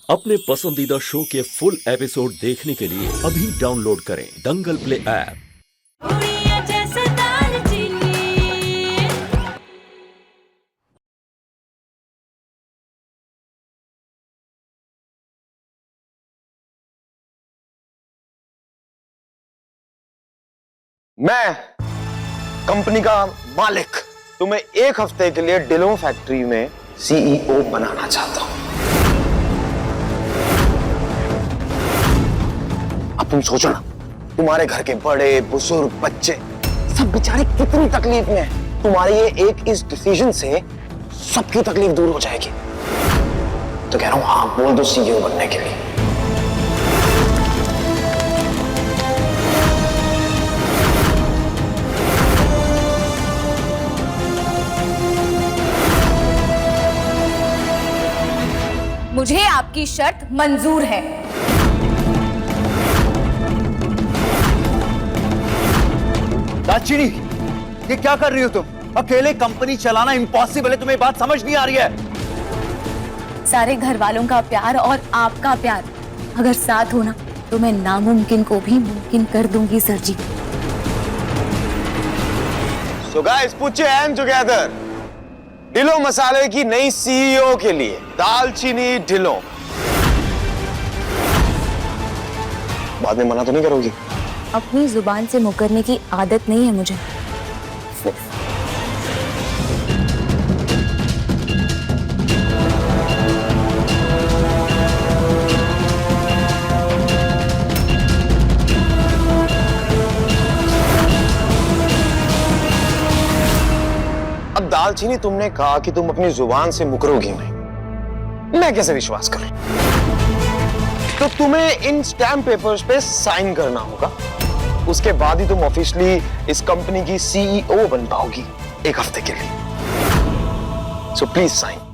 अपने पसंदीदा शो के फुल एपिसोड देखने के लिए अभी डाउनलोड करें दंगल प्ले ऐप। मैं कंपनी का मालिक तुम्हें एक हफ्ते के लिए डिलो फैक्ट्री में सीईओ बनाना चाहता हूं। अब तुम सोचो ना, तुम्हारे घर के बड़े बुजुर्ग बच्चे सब बेचारे कितनी तकलीफ में हैं। तुम्हारे ये एक इस डिसीजन से सबकी तकलीफ दूर हो जाएगी। तो कह रहा हूं हाँ बोल दो सीईओ बनने के लिए। मुझे आपकी शर्त मंजूर है। दालचीनी, ये क्या कर रही हो तुम? अकेले कंपनी चलाना इम्पॉसिबल है, तुम्हें बात समझ नहीं आ रही है? सारे घर वालों का प्यार और आपका प्यार अगर साथ हो ना, तो मैं नामुमकिन को भी मुमकिन कर दूंगी sir ji. So guys, put your hands together. ढिलो मसाले की नई सीईओ के लिए दालचीनी ढिलो। बाद में मना तो नहीं करोगी? अपनी जुबान से मुकरने की आदत नहीं है मुझे। अब दालचीनी, तुमने कहा कि तुम अपनी जुबान से मुकरोगी नहीं। मैं कैसे विश्वास करूं? तो तुम्हें इन स्टैम्प पेपर्स पे साइन करना होगा। उसके बाद ही तुम ऑफिशियली इस कंपनी की सीईओ बन पाओगी एक हफ्ते के लिए। So please sign.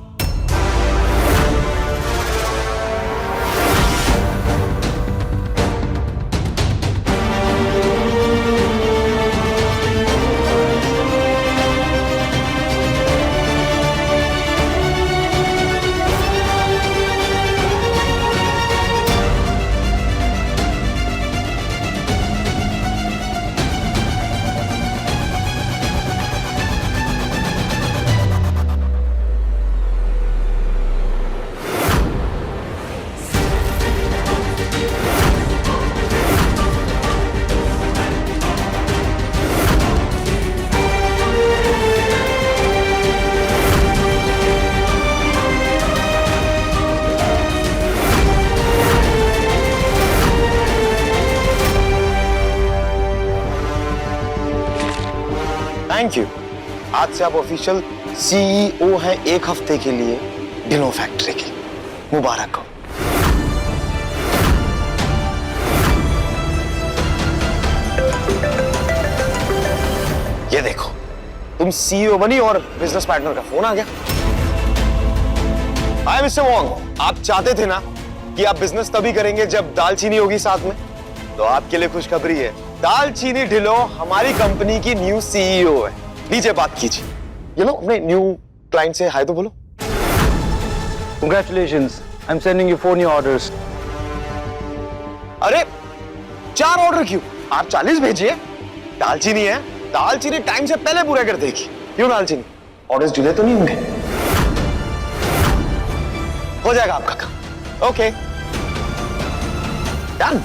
Thank you. आज से आप ऑफिशियल सीईओ हैं एक हफ्ते के लिए ढिलो फैक्ट्री की। मुबारक हो। ये देखो, तुम सीईओ बनी और बिजनेस पार्टनर का फोन आ गया। हाय मिस्टर वोंग, आप चाहते थे ना कि आप बिजनेस तभी करेंगे जब दालचीनी होगी साथ में। तो आपके लिए खुशखबरी है, दालचीनी ढिलो हमारी कंपनी की न्यू सीईओ है। नीचे बात कीजिए। ये लो, अपने न्यू क्लाइंट से हाय तो बोलो। Congratulations, I'm sending you 4 new orders. अरे 4 ऑर्डर क्यों? आप 40 भेजिए। दालचीनी है, दालचीनी टाइम से पहले पूरा कर देगी। क्यों दालचीनी, ऑर्डर्स डिले तो नहीं होंगे? हो जाएगा आपका काम। Okay done.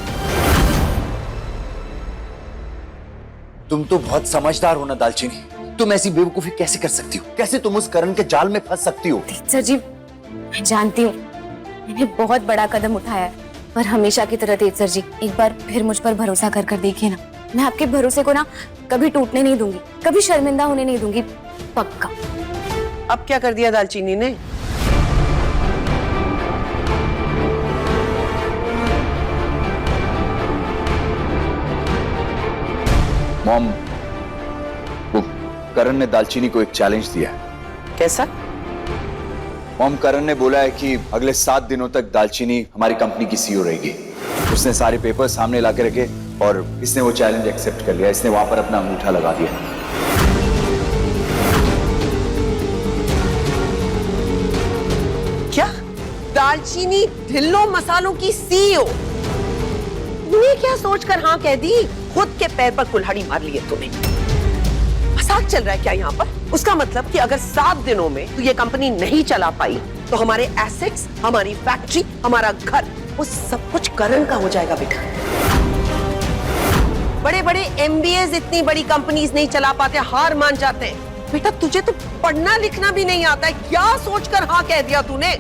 तुम तो बहुत समझदार हो ना दालचीनी। तुम ऐसी बेवकूफी कैसे कर सकती हो? कैसे तुम उस करण के जाल में फंस सकती हो? सर जी, मैं जानती हूँ मैंने बहुत बड़ा कदम उठाया है, पर हमेशा की तरह तेज सर जी, एक बार फिर मुझ पर भरोसा कर देखिए ना। मैं आपके भरोसे को ना कभी टूटने नहीं दूंगी, कभी शर्मिंदा होने नहीं दूंगी, पक्का। अब क्या कर दिया दालचीनी ने? मॉम, वो करण ने दालचीनी को एक चैलेंज दिया है। कैसा? मॉम, करण ने बोला है कि अगले 7 दिनों तक दालचीनी हमारी कंपनी की सीईओ रहेगी। उसने सारे पेपर सामने लाके रखे और इसने वो चैलेंज एक्सेप्ट कर लिया। इसने वहां पर अपना अंगूठा लगा दिया। क्या दालचीनी ढिल्लो मसालों की सीईओ। तूने क्या सोचकर हाँ कह दी? खुद के पैर पर कुल्हाड़ी मार ली है तूने। मजाक चल रहा है क्या यहाँ पर? उसका मतलब कि अगर 7 दिनों में तू ये कंपनी नहीं चला पाई तो हमारे एसेट्स, हमारी फैक्ट्री, हमारा घर, वो सब कुछ करण का हो जाएगा बेटा। बड़े बड़े एमबीएस इतनी बड़ी कंपनीज नहीं चला पाते, हार मान जाते हैं। बेटा तुझे तो पढ़ना लिखना भी नहीं आता है, क्या सोचकर हाँ कह दिया तूने?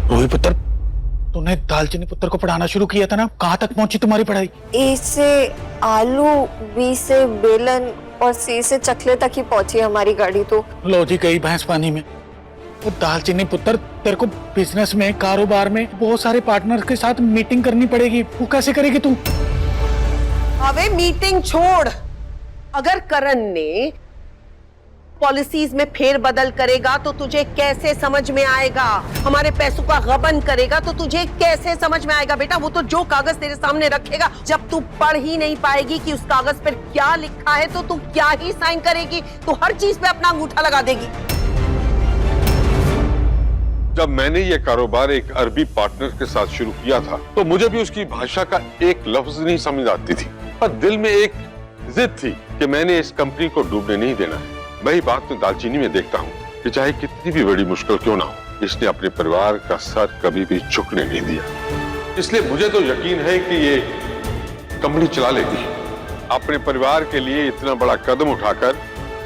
रोही पुत्र, तूने दालचीनी पुत्र को पढ़ाना शुरू किया था ना, कहाँ तक पहुंची तुम्हारी पढ़ाई? ए से आलू, बी से बेलन और सी से चकले तक ही पहुंची हमारी गाड़ी तो। लो जी गई भैंस पानी में। वो दालचीनी पुत्र, तेरे को बिजनेस में, कारोबार में बहुत सारे पार्टनर के साथ मीटिंग करनी पड़ेगी। वो कैसे करेगी तू? अबे मीटिंग छोड़, अगर करण ने पॉलिसीज में फेर बदल करेगा तो तुझे कैसे समझ में आएगा? हमारे पैसों का गबन करेगा तो तुझे कैसे समझ में आएगा? बेटा वो तो जो कागज तेरे सामने रखेगा, जब तू पढ़ ही नहीं पाएगी कि उस कागज पर क्या लिखा है तो तू क्या ही साइन करेगी? तू हर चीज पे अपना अंगूठा लगा देगी। जब मैंने ये कारोबार एक अरबी पार्टनर के साथ शुरू किया था तो मुझे भी उसकी भाषा का एक लफ्ज नहीं समझ आती थी, पर दिल में एक जिद थी कि मैंने इस कंपनी को डूबने नहीं देना है। वही बात मैं दालचीनी में देखता हूँ कि चाहे कितनी भी बड़ी मुश्किल क्यों ना हो, इसने अपने परिवार का सर कभी भी झुकने नहीं दिया। इसलिए मुझे तो यकीन है कि ये कंपनी चला लेगी। अपने परिवार के लिए इतना बड़ा कदम उठाकर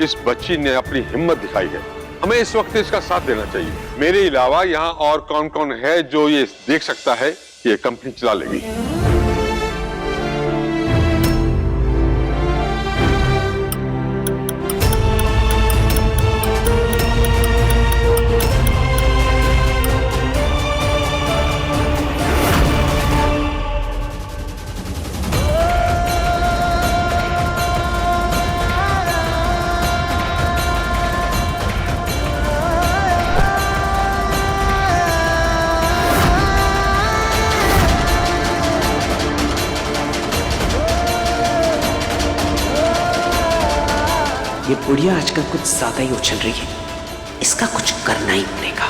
इस बच्ची ने अपनी हिम्मत दिखाई है, हमें इस वक्त इसका साथ देना चाहिए। मेरे अलावा यहाँ और कौन कौन है जो ये देख सकता है कि ये कंपनी चला लेगी। ये बुढ़िया आजकल कुछ ज्यादा ही उछल रही है, इसका कुछ करना ही पड़ेगा।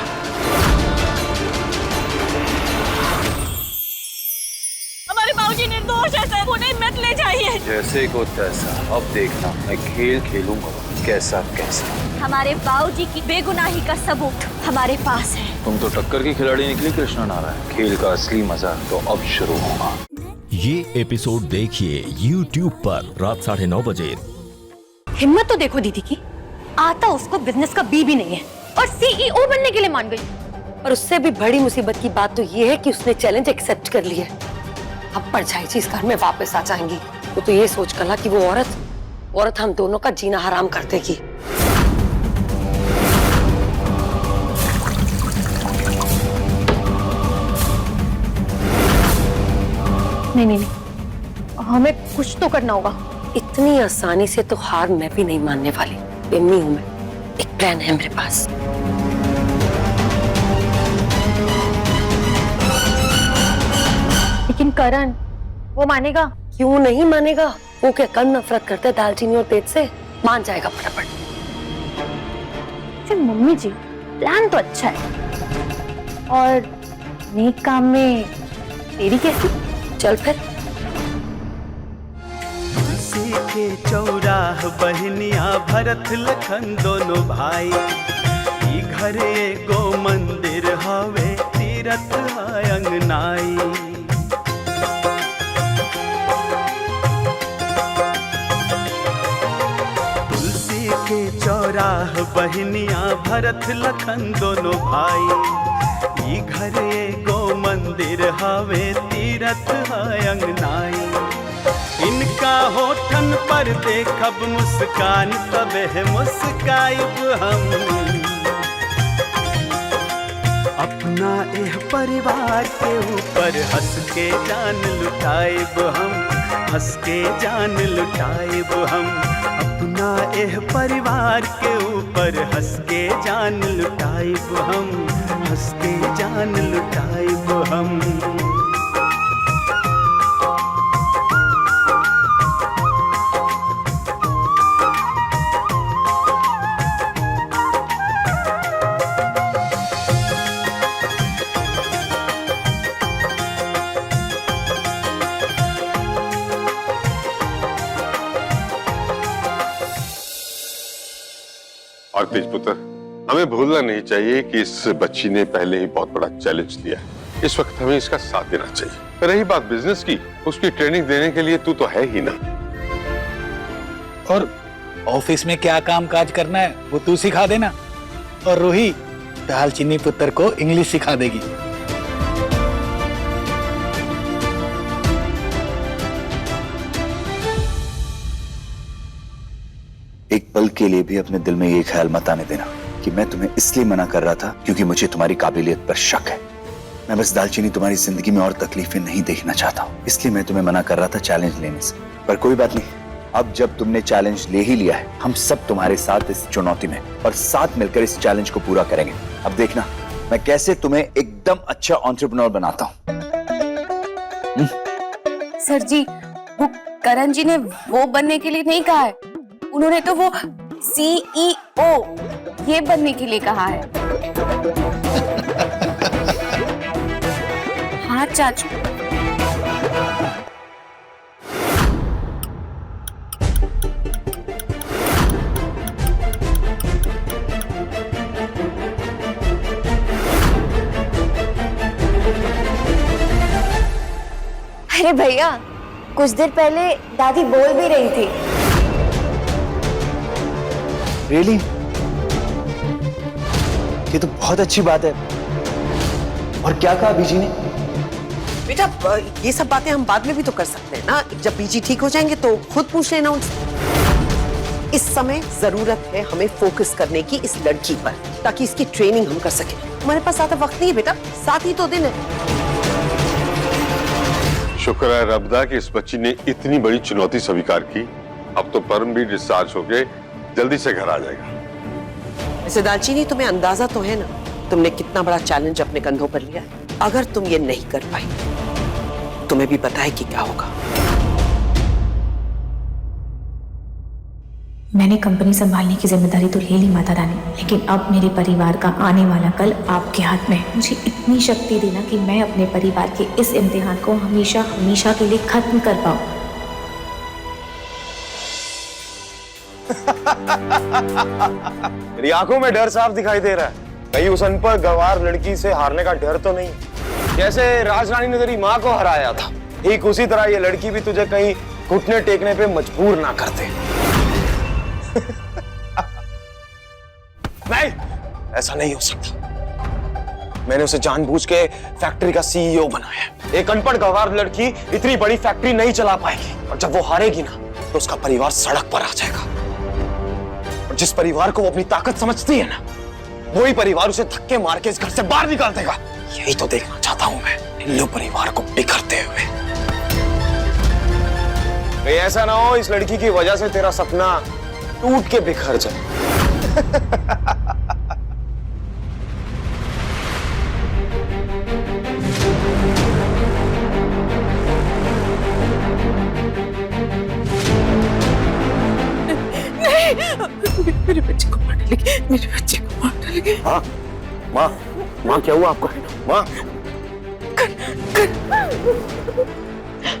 हमारे बाबूजी निर्दोष है सर, उन्हें मत ले जाइए। जैसे को तैसा, अब देखना मैं खेल खेलूंगा, कैसा कैसा। हमारे बाबूजी की बेगुनाही का सबूत हमारे पास है। तुम तो टक्कर की खिलाड़ी निकली कृष्णा नारायण। खेल का असली मजा तो अब शुरू होगा। ये एपिसोड देखिए YouTube पर रात 9:30 बजे। हिम्मत तो देखो दीदी की, आता उसको बिजनेस का बी भी नहीं है और सीईओ बनने के लिए मान गई। और उससे भी बड़ी मुसीबत की बात तो ये है कि उसने चैलेंज एक्सेप्ट कर लिया। अब परछाई इस घर में वापस आ जाएंगी। वो तो ये सोच कर कि वो औरत हम दोनों का जीना हराम कर देगी। नहीं, हमें कुछ तो करना होगा। इतनी आसानी से तो हार मैं भी नहीं मानने वाली। बेम्मी हूं मैं, एक प्लान है मेरे पास। लेकिन करण वो मानेगा? क्यों नहीं मानेगा? वो क्या कम नफरत करता है दालचीनी और तेज से? मान जाएगा फटाफट। मम्मी जी प्लान तो अच्छा है, और नेक काम में तेरी कैसी? चल फिर। के चौराह बहनिया भरत लखन दोनों भाई, ई घर एगो मंदिर हवे तीरथ अंगनाई। तुलसी के चौराह बहनिया भरत लखन दोनों भाई, ई घर एगो मंदिर हवे तीरथ अंगनाई। इनका होठन पर देखब मुस्कान, तबे मुस्काइब हम। अपना एह परिवार के ऊपर हंस के जान लुटाइब हम, हंस के जान लुटाइब हम। अपना एह परिवार के ऊपर हंस के जान लुटाइब हम, हंस के जान लुटाइब हम। और तेज पुत्र, हमें भूलना नहीं चाहिए कि इस बच्ची ने पहले ही बहुत बड़ा चैलेंज लिया है। इस वक्त हमें इसका साथ देना चाहिए। रही बात बिजनेस की, उसकी ट्रेनिंग देने के लिए तू तो है ही ना। और ऑफिस में क्या काम काज करना है वो तू सिखा देना, और रूही दालचीनी पुत्र को इंग्लिश सिखा देगी। एक पल के लिए भी अपने दिल में ये ख्याल मत आने देना कि मैं तुम्हें इसलिए मना कर रहा था क्योंकि मुझे तुम्हारी काबिलियत पर शक है। मैं बस दालचीनी तुम्हारी जिंदगी में और तकलीफें नहीं देखना चाहता हूँ, इसलिए मैं तुम्हें मना कर रहा था चैलेंज लेने से। पर कोई बात नहीं, अब जब तुमने चैलेंज ले ही लिया है, हम सब तुम्हारे साथ इस चुनौती में और साथ मिलकर इस चैलेंज को पूरा करेंगे। अब देखना मैं कैसे तुम्हें एकदम अच्छा एंटरप्रेन्योर बनाता हूँ। सर जी, वो करण जी ने वो बनने के लिए नहीं कहा है, उन्होंने तो वो CEO ये बनने के लिए कहा है। हाँ चाचू। अरे भैया, कुछ देर पहले दादी बोल भी रही थी। रियली? ये तो बहुत अच्छी बात है। और क्या कहा बीजी ने? बेटा, ये सब बातें हम बाद में भी तो कर सकते हैं ना। जब बीजी ठीक हो जाएंगे तो खुद पूछ लेना उनसे। इस समय जरूरत है हमें फोकस करने की इस लड़की पर, ताकि इसकी ट्रेनिंग हम कर सकें। हमारे पास ज्यादा वक्त नहीं है बेटा, 7 ही तो दिन है। शुक्र है रब्दा कि इस बच्ची ने इतनी बड़ी चुनौती स्वीकार की। अब तो परम भी डिस्चार्ज होके जल्दी से घर आ जाएगा। ऐसे दालचीनी, तुम्हें अंदाजा तो है ना तुमने कितना बड़ा चैलेंज अपने कंधों पर लिया है। अगर तुम ये नहीं कर पाई, तुम्हें भी पता है कि क्या होगा। मैंने कंपनी संभालने की जिम्मेदारी तो ले ली माता रानी, लेकिन अब मेरे परिवार का आने वाला कल आपके हाथ में है। मुझे इतनी शक्ति देना कि मैं अपने परिवार के इस इम्तिहान को हमेशा हमेशा के लिए खत्म कर पाऊं। मेरी आंखों में डर साफ दिखाई दे रहा है। कहीं उस अनपढ़ गंवार लड़की से हारने का डर तो नहीं? जैसे राजरानी ने तेरी माँ को हराया था, ठीक उसी तरह ये लड़की भी तुझे कहीं घुटने टेकने पे मजबूर ना कर दे। नहीं, ऐसा नहीं हो सकता। मैंने उसे जानबूझ के फैक्ट्री का CEO बनाया। एक अनपढ़ गंवार लड़की इतनी बड़ी फैक्ट्री नहीं चला पाएगी, और जब वो हारेगी ना तो उसका परिवार सड़क पर आ जाएगा। और जिस परिवार को वो अपनी ताकत समझती है ना, वही परिवार उसे धक्के मार के इस घर से बाहर निकाल देगा। यही तो देखना चाहता हूं मैं, इन परिवार को बिखरते हुए। कहीं ऐसा ना हो इस लड़की की वजह से तेरा सपना टूट के बिखर जाए। मेरे बच्चे को मार डालेंगे, मेरे बच्चे को मार डालेंगे। हाँ, माँ, माँ क्या हुआ आपको? माँ,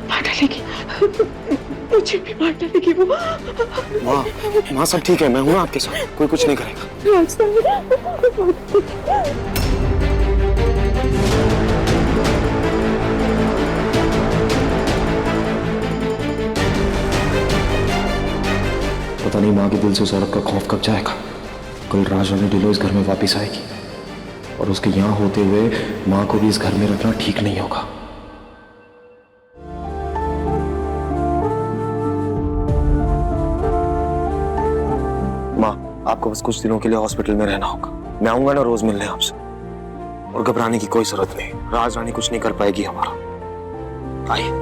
मार डालेगी, मुझे भी मार डालेगी वो। माँ, माँ सब ठीक है, मैं हूँ आपके साथ, कोई कुछ नहीं करेगा। पता नहीं माँ के दिल से उस औरत का खौफ कब जाएगा। कल राजरानी ढिल्लो इस घर में वापस आएगी, और उसके यहाँ होते हुए माँ को भी इस घर में रखना ठीक नहीं होगा। माँ, आपको बस कुछ दिनों के लिए हॉस्पिटल में रहना होगा। मैं आऊंगा ना रोज मिलने आपसे, और घबराने की कोई जरूरत नहीं। राजरानी कुछ नहीं कर पाएगी हमारा। आइए।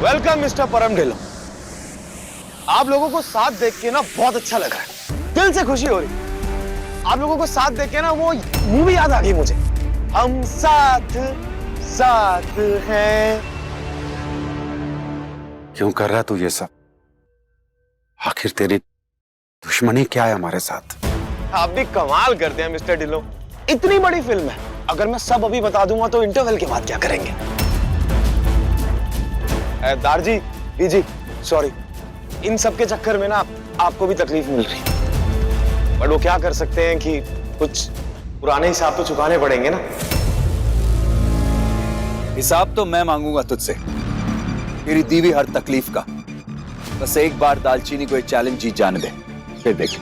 वेलकम मिस्टर परम ढिल्लो। आप लोगों को साथ देख के ना बहुत अच्छा लग रहा है, दिल से खुशी हो रही। आप लोगों को साथ देख के ना वो मूवी याद आ गई मुझे, हम साथ साथ हैं। क्यों कर रहा तू ये सब? आखिर तेरी दुश्मनी क्या है हमारे साथ? आप भी कमाल करते हैं मिस्टर ढिल्लों। इतनी बड़ी फिल्म है, अगर मैं सब अभी बता दूंगा तो इंटरवल के बाद क्या करेंगे? दारजी जी सॉरी, इन सब के चक्कर में ना आपको भी तकलीफ मिल रही है, बट वो क्या कर सकते हैं कि कुछ पुराने हिसाब तो चुकाने पड़ेंगे ना। हिसाब तो मैं मांगूंगा तुझसे, तेरी दी हुई हर तकलीफ का। बस एक बार दालचीनी को एक चैलेंज जीत जाने दे, फिर देख।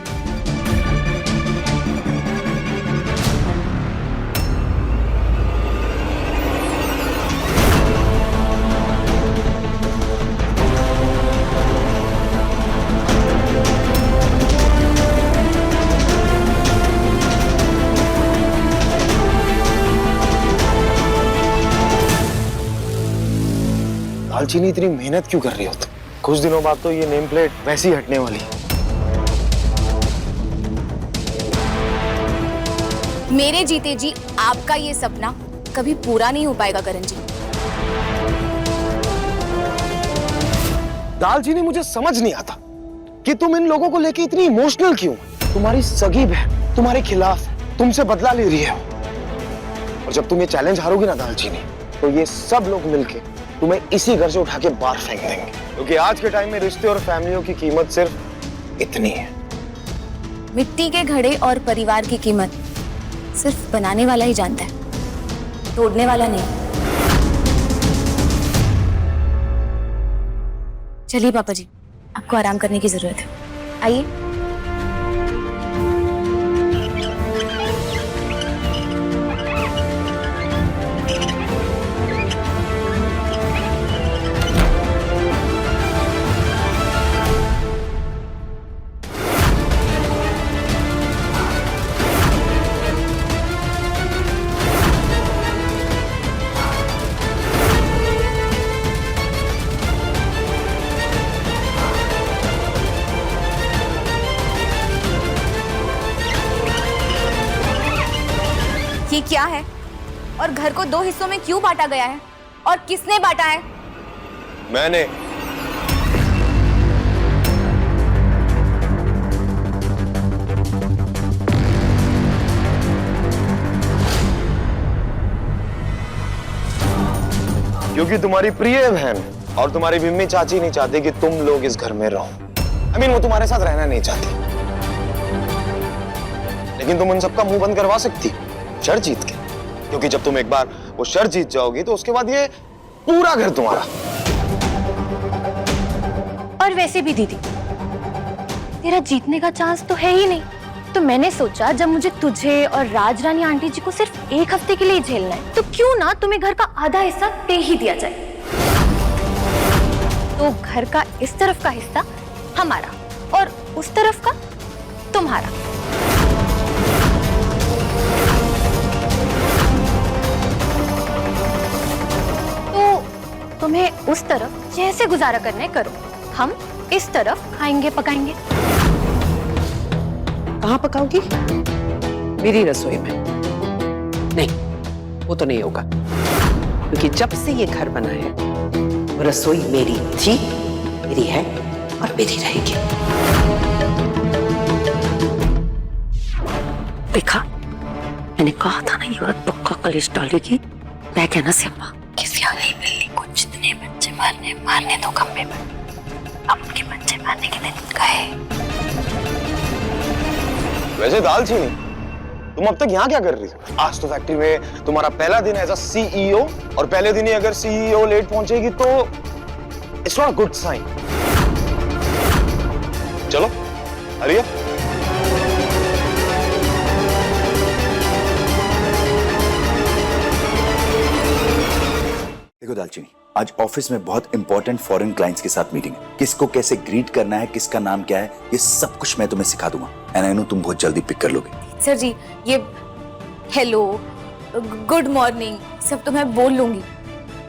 दालचीनी इतनी मेहनत क्यों कर रही हो तुम? कुछ दिनों बाद तो ये नेम प्लेट वैसी हटने वाली है। मेरे जीते जी आपका ये सपना कभी पूरा नहीं हो पाएगा करण जी। दालचीनी मुझे समझ नहीं आता कि तुम इन लोगों को लेके इतनी इमोशनल क्यों? तुम्हारी सगी बहन तुम्हारे खिलाफ तुमसे बदला ले रही है, और जब तुम ये चैलेंज हारोगी ना दालचीनी, तो ये सब लोग मिलके तुम्हें इसी घर से उठा के बाहर फेंक देंगे, क्योंकि आज के टाइम में रिश्ते और फैमिलियों की कीमत सिर्फ इतनी है। मिट्टी के घड़े और परिवार की कीमत सिर्फ बनाने वाला ही जानता है, तोड़ने वाला नहीं। चलिए पापा जी, आपको आराम करने की जरूरत है, आइए। ये क्या है और घर को दो हिस्सों में क्यों बांटा गया है और किसने बांटा है? मैंने। क्योंकि तुम्हारी प्रिय बहन और तुम्हारी बिम्मी चाची नहीं चाहती कि तुम लोग इस घर में रहो। वो तुम्हारे साथ रहना नहीं चाहती, लेकिन तुम उन सबका मुंह बंद करवा सकती शर्त जीत के, क्योंकि जब तुम एक बार वो शर्त जीत जाओगी तो उसके बाद ये पूरा घर तुम्हारा। और वैसे भी दीदी, तेरा जीतने का चांस तो है ही नहीं, तो मैंने सोचा जब मुझे तुझे और राजरानी आंटी जी को सिर्फ एक हफ्ते के लिए झेलना है, तो क्यों ना तुम्हें घर का आधा हिस्सा दे ही दिया जाए। तो घर का इस तरफ का हिस्सा हमारा और उस तरफ का तुम्हारा। तुम्हें उस तरफ जैसे गुजारा करना है करो, हम इस तरफ खाएंगे पकाएंगे। कहाँ पकाओगी? मेरी रसोई में? नहीं, वो तो नहीं होगा, क्योंकि जब से ये घर बना है वो रसोई मेरी थी, मेरी है और मेरी रहेगी। देखा, मैंने कहा था ना ये औरत पक्का कलेश डालेगी। मैं कहना सिम्बा, किसी आली बिल्ली को जितने बच्चे मारने दो खंबे पर। अब उनके बच्चे मारने के दिन गए। वैसे दालचीनी, तुम अब तक यहाँ क्या कर रही हो? आज तो फैक्ट्री में तुम्हारा पहला दिन एज अ सीईओ, और पहले दिन ही अगर सीईओ लेट पहुंचेगी तो it's not a good sign. चलो हरिया। देखो दालचीनी, आज ऑफिस में बहुत इंपॉर्टेंट फॉरेन क्लाइंट्स के साथ मीटिंग है। किसको कैसे ग्रीट करना है, किसका नाम क्या है, ये सब कुछ मैं तुम्हें सिखा दूंगा। एंड आई नो तुम बहुत जल्दी पिक कर लोगे। सर जी, ये हेलो, गुड मॉर्निंग सब तो मैं बोल लूंगी,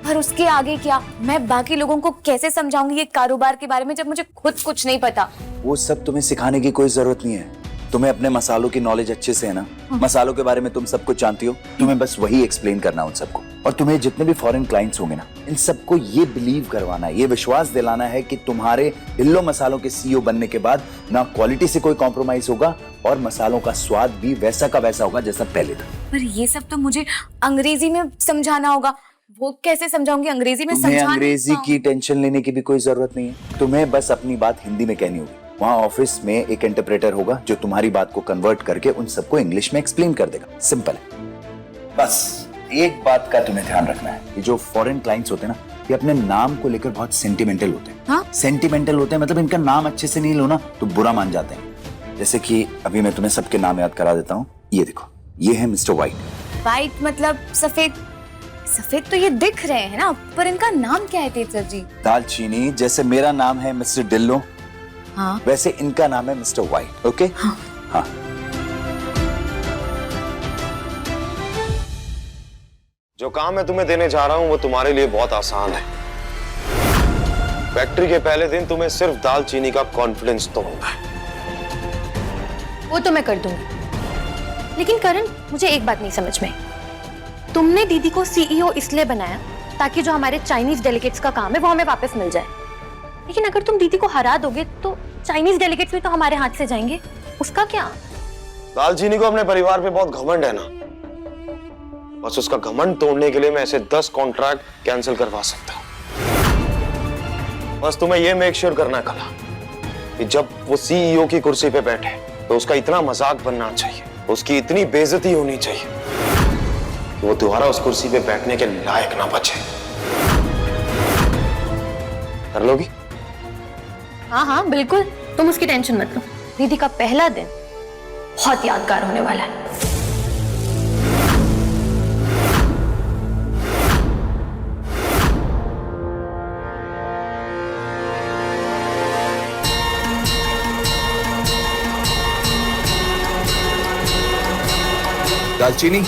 पर उसके आगे क्या? मैं बाकी लोगों को कैसे समझाऊंगी ये कारोबार के बारे में जब मुझे खुद कुछ नहीं पता? वो सब तुम्हें सिखाने की कोई जरूरत नहीं है। तुम्हें अपने मसालों की नॉलेज अच्छे से है ना। मसालों के बारे में तुम सब कुछ जानती हो। तुम्हें बस वही एक्सप्लेन करना उन सबको। और तुम्हें जितने भी फॉरेन क्लाइंट्स होंगे ना, इन सबको ये बिलीव करवाना है, ये विश्वास दिलाना है कि तुम्हारे हिल्लो मसालों के सीईओ बनने के बाद ना क्वालिटी से कोई कॉम्प्रोमाइज होगा और मसालों का स्वाद भी वैसा का वैसा होगा जैसा पहले था। पर ये सब तो मुझे अंग्रेजी में समझाना होगा। वो कैसे समझाऊंगी? अंग्रेजी में तुम्हें समझाना अंग्रेजी की टेंशन लेने की भी कोई जरूरत नहीं है। तुम्हें बस अपनी बात हिंदी में कहनी होगी। वहाँ ऑफिस में एक इंटरप्रेटर होगा जो तुम्हारी बात को कन्वर्ट करके उन सबको इंग्लिश में एक्सप्लेन कर देगा। सिंपल है। बस एक बात का तुम्हें ध्यान रखना है, ये जो फॉरेन क्लाइंट्स होते हैं ना, ये अपने नाम को लेकर बहुत सेंटिमेंटल होते हैं। हाँ? सेंटिमेंटल होते हैं मतलब इनका नाम अच्छे से नहीं लो ना तो बुरा मान जाते हैं। जैसे कि अभी मैं तुम्हें सबके नाम याद करा देता हूँ। ये देखो, ये है मिस्टर व्हाइट। व्हाइट मतलब सफेद? सफेद तो ये दिख रहे हैं ना, पर इनका नाम क्या है तेज सर जी? दालचीनी। जैसे मेरा नाम है मिस्टर डिल्लो, हाँ, वैसे इनका नाम है मिस्टर व्हाइट। ओके? हाँ। हाँ। जो काम मैं तुम्हें देने जा रहा हूं वो तुम्हारे लिए बहुत आसान है। फैक्ट्री के पहले दिन तुम्हें सिर्फ दालचीनी का कॉन्फिडेंस तोड़ना है। वो तो मैं कर दूंगी, लेकिन करण मुझे एक बात नहीं समझ में। तुमने दीदी को सीईओ इसलिए बनाया ताकि जो हमारे चाइनीज डेलीगेट्स का काम है वो हमें वापस मिल जाए, लेकिन अगर तुम दीदी को हरा दोगे तो चाइनीज डेलीगेट्स भी तो हमारे हाथ से जाएंगे, उसका क्या? दालचीनी को अपने परिवार पे बहुत घमंड है ना, बस उसका घमंड तोड़ने के लिए मैं ऐसे 10 कॉन्ट्रैक्ट कैंसिल करवा सकता हूं। बस तुम्हें यह मेक श्योर करना है कला कि जब वो सीईओ की कुर्सी पे बैठे तो उसका इतना मजाक बनना चाहिए, उसकी इतनी बेइज्जती होनी चाहिए कि वो दोबारा उस कुर्सी पे बैठने के लायक ना बचे। कर लोगी? हाँ हाँ बिल्कुल, तुम उसकी टेंशन मत लो। दीदी का पहला दिन बहुत यादगार होने वाला है। दालचीनी